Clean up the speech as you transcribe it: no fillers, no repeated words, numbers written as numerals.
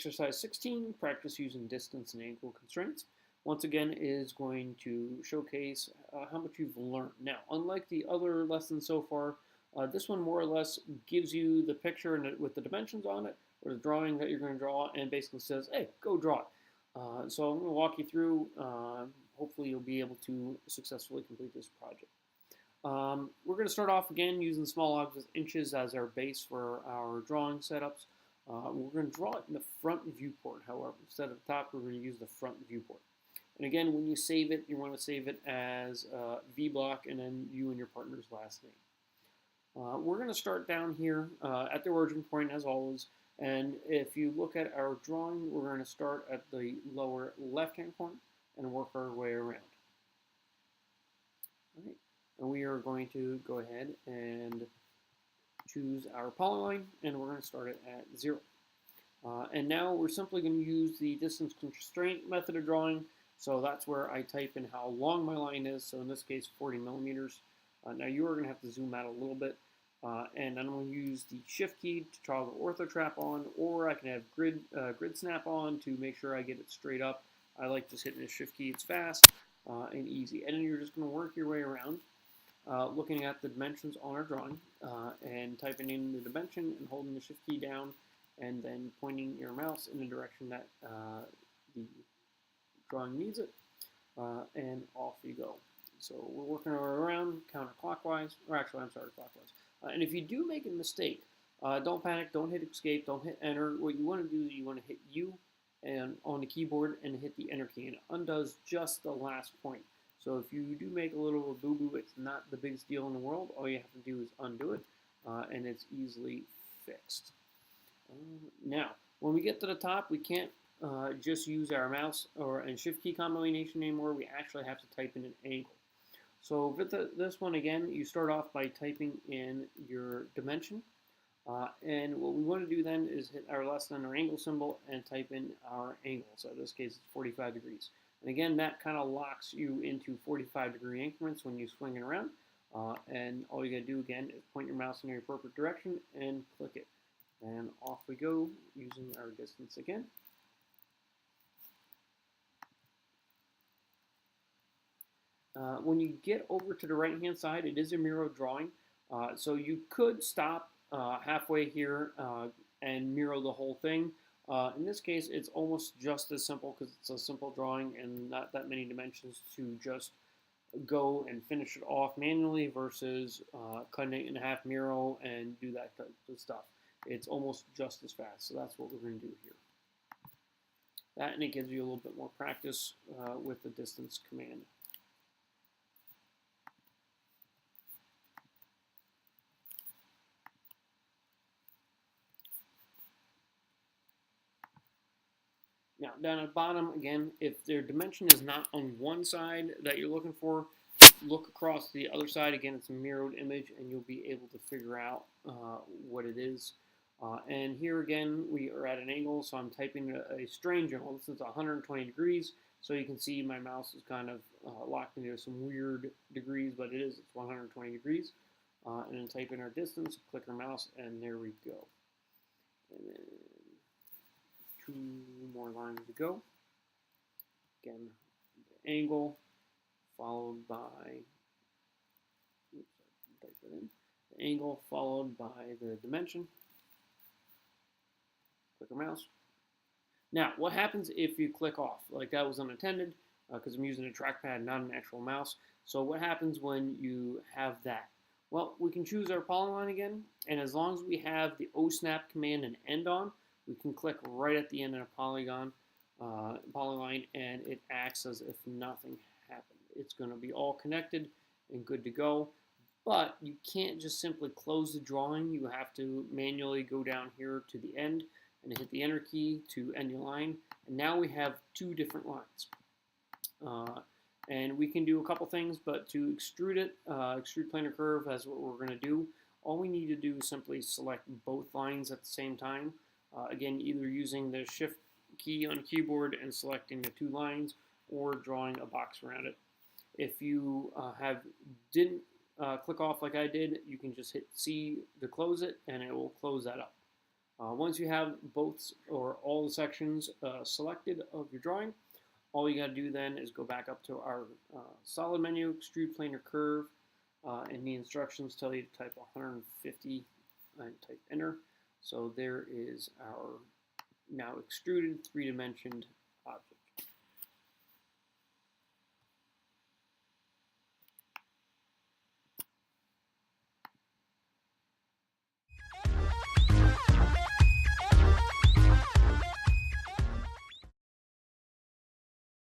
Exercise 16, practice using distance and angle constraints. Once again, is going to showcase how much you've learned. Now, unlike the other lessons so far, this one more or less gives you the picture with the dimensions on it, or the drawing that you're going to draw, and basically says, hey, go draw it. So I'm going to walk you through. Hopefully you'll be able to successfully complete this project. We're going to start off again using small objects, inches as our base for our drawing setups. We're going to draw it in the front viewport, however. Instead of the top, we're going to use the front viewport. And again, when you save it, you want to save it as V block and then you and your partner's last name. We're going to start down here at the origin point as always. And if you look at our drawing, we're going to start at the lower left-hand corner and work our way around. All right. And we are going to go ahead and choose our polyline, and we're going to start it at 0. And now we're simply going to use the distance constraint method of drawing. So that's where I type in how long my line is. So in this case, 40 millimeters. Now you are going to have to zoom out a little bit. And I'm going to use the shift key to toggle ortho trap on, or I can have grid snap on to make sure I get it straight up. I like just hitting the shift key. It's fast and easy. And then you're just going to work your way around. Looking at the dimensions on our drawing and typing in the dimension and holding the shift key down and then pointing your mouse in the direction that the drawing needs it, and off you go. So we're working our way around counterclockwise, or actually I'm sorry, clockwise. And if you do make a mistake, don't panic, don't hit escape, don't hit enter. What you want to do is you want to hit U and on the keyboard and hit the enter key, and it undoes just the last point. So if you do make a little boo-boo, it's not the biggest deal in the world. All you have to do is undo it, and it's easily fixed. Now, when we get to the top, we can't just use our mouse and shift key combination anymore. We actually have to type in an angle. So with this one, again, you start off by typing in your dimension. And what we want to do then is hit our less than or angle symbol and type in our angle. So in this case, it's 45 degrees. And again, that kind of locks you into 45-degree increments when you swing it around. And all you got to do again is point your mouse in the appropriate direction and click it. And off we go using our distance again. When you get over to the right-hand side, it is a mirror drawing. So you could stop halfway here and mirror the whole thing. In this case, it's almost just as simple because it's a simple drawing and not that many dimensions to just go and finish it off manually versus cutting it in half, mirror, and do that type of stuff. It's almost just as fast, so that's what we're going to do here. That, and it gives you a little bit more practice with the distance command. Now, down at the bottom, again, if their dimension is not on one side that you're looking for, look across the other side. Again, it's a mirrored image, and you'll be able to figure out what it is. And here, again, we are at an angle, so I'm typing a strange angle. This is 120 degrees, so you can see my mouse is kind of locked into some weird degrees, but it's 120 degrees. And then type in our distance, click our mouse, and there we go. And then 2 more lines to go. Again, the angle followed by, type that in. The angle followed by the dimension. Click our mouse. Now, what happens if you click off? Like that was unintended because I'm using a trackpad, not an actual mouse. So what happens when you have that? Well, we can choose our polyline again, and as long as we have the O-snap command and end on, we can click right at the end of a polyline, and it acts as if nothing happened. It's going to be all connected and good to go. But you can't just simply close the drawing. You have to manually go down here to the end and hit the enter key to end your line. And now we have 2 different lines. And we can do a couple things, but to extrude it, extrude planar curve, that's what we're going to do. All we need to do is simply select both lines at the same time. Again, either using the shift key on the keyboard and selecting the 2 lines, or drawing a box around it. If you didn't click off like I did, you can just hit C to close it, and it will close that up. Once you have both or all the sections selected of your drawing, all you got to do then is go back up to our solid menu, extrude planar curve, and the instructions tell you to type 150 and type enter. So there is our now extruded three-dimensioned object.